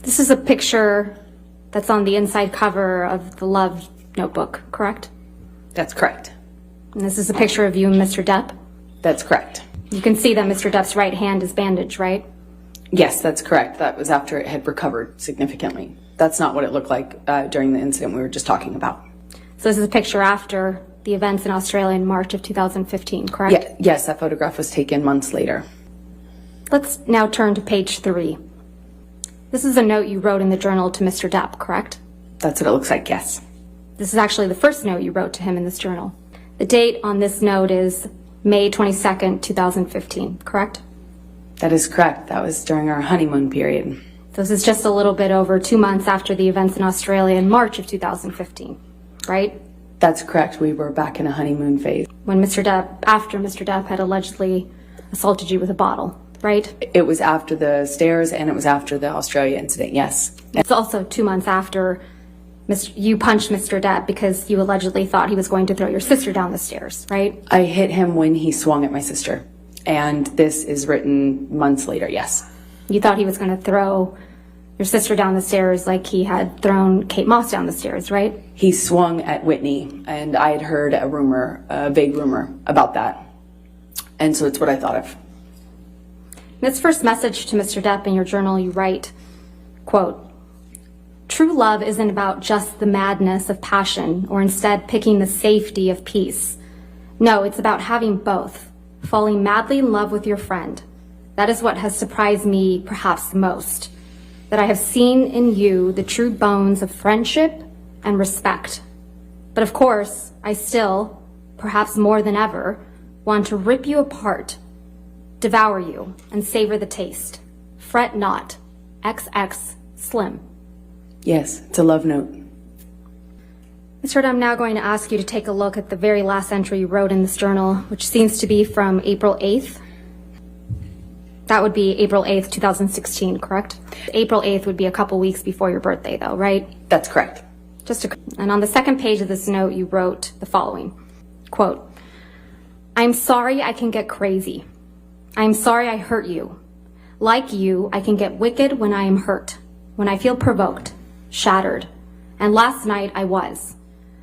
This is a picture that's on the inside cover of the Love notebook, correct? That's correct. And this is a picture of you and Mr. Depp? That's correct. You can see that Mr. Depp's right hand is bandaged, right? Yes, that's correct. That was after it had recovered significantly. That's not what it looked like during the incident we were just talking about. So this is a picture after the events in Australia in March of 2015, correct? Yeah, yes, that photograph was taken months later. Let's now turn to page 3. This is a note you wrote in the journal to Mr. Depp, correct? That's what it looks like, yes. This is actually the first note you wrote to him in this journal. The date on this note is May 22nd, 2015, correct? That is correct. That was during our honeymoon period. So this is just a little bit over 2 months after the events in Australia in March of 2015, right? That's correct. We were back in a honeymoon phase. When after Mr. Depp had allegedly assaulted you with a bottle, right? It was after the stairs and it was after the Australia incident, yes. It's also 2 months after you punched Mr. Depp because you allegedly thought he was going to throw your sister down the stairs, right? I hit him when he swung at my sister. And this is written months later, yes. You thought he was going to throw your sister down the stairs like he had thrown Kate Moss down the stairs, right? He swung at Whitney, and I had heard a vague rumor about that. And so it's what I thought of. In this first message to Mr. Depp in your journal, you write, quote, "True love isn't about just the madness of passion or instead picking the safety of peace. No, it's about having both, falling madly in love with your friend. That is what has surprised me perhaps the most, that I have seen in you the true bones of friendship and respect. But of course, I still, perhaps more than ever, want to rip you apart, devour you, and savor the taste. Fret not. XX Slim." Yes, it's a love note. Ms. Hurd, I'm now going to ask you to take a look at the very last entry you wrote in this journal, which seems to be from April 8th. That would be April 8th, 2016, correct? April 8th would be a couple weeks before your birthday, though, right? That's correct. And on the second page of this note, you wrote the following, quote, "I'm sorry I can get crazy. I'm sorry I hurt you. Like you, I can get wicked when I am hurt, when I feel provoked, shattered. And last night I was.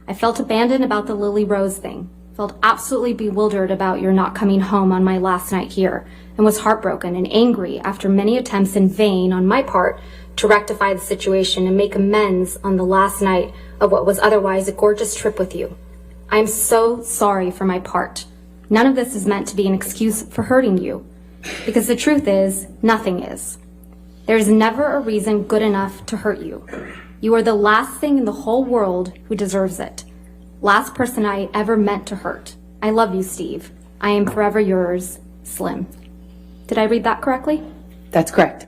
I felt abandoned about the Lily Rose thing, felt absolutely bewildered about your not coming home on my last night here, and was heartbroken and angry after many attempts in vain on my part to rectify the situation and make amends on the last night of what was otherwise a gorgeous trip with you. I am so sorry for my part. None of this is meant to be an excuse for hurting you, because the truth is, nothing is. There is never a reason good enough to hurt you. You are the last thing in the whole world who deserves it. Last person I ever meant to hurt. I love you, Steve. I am forever yours, Slim." Did I read that correctly? That's correct.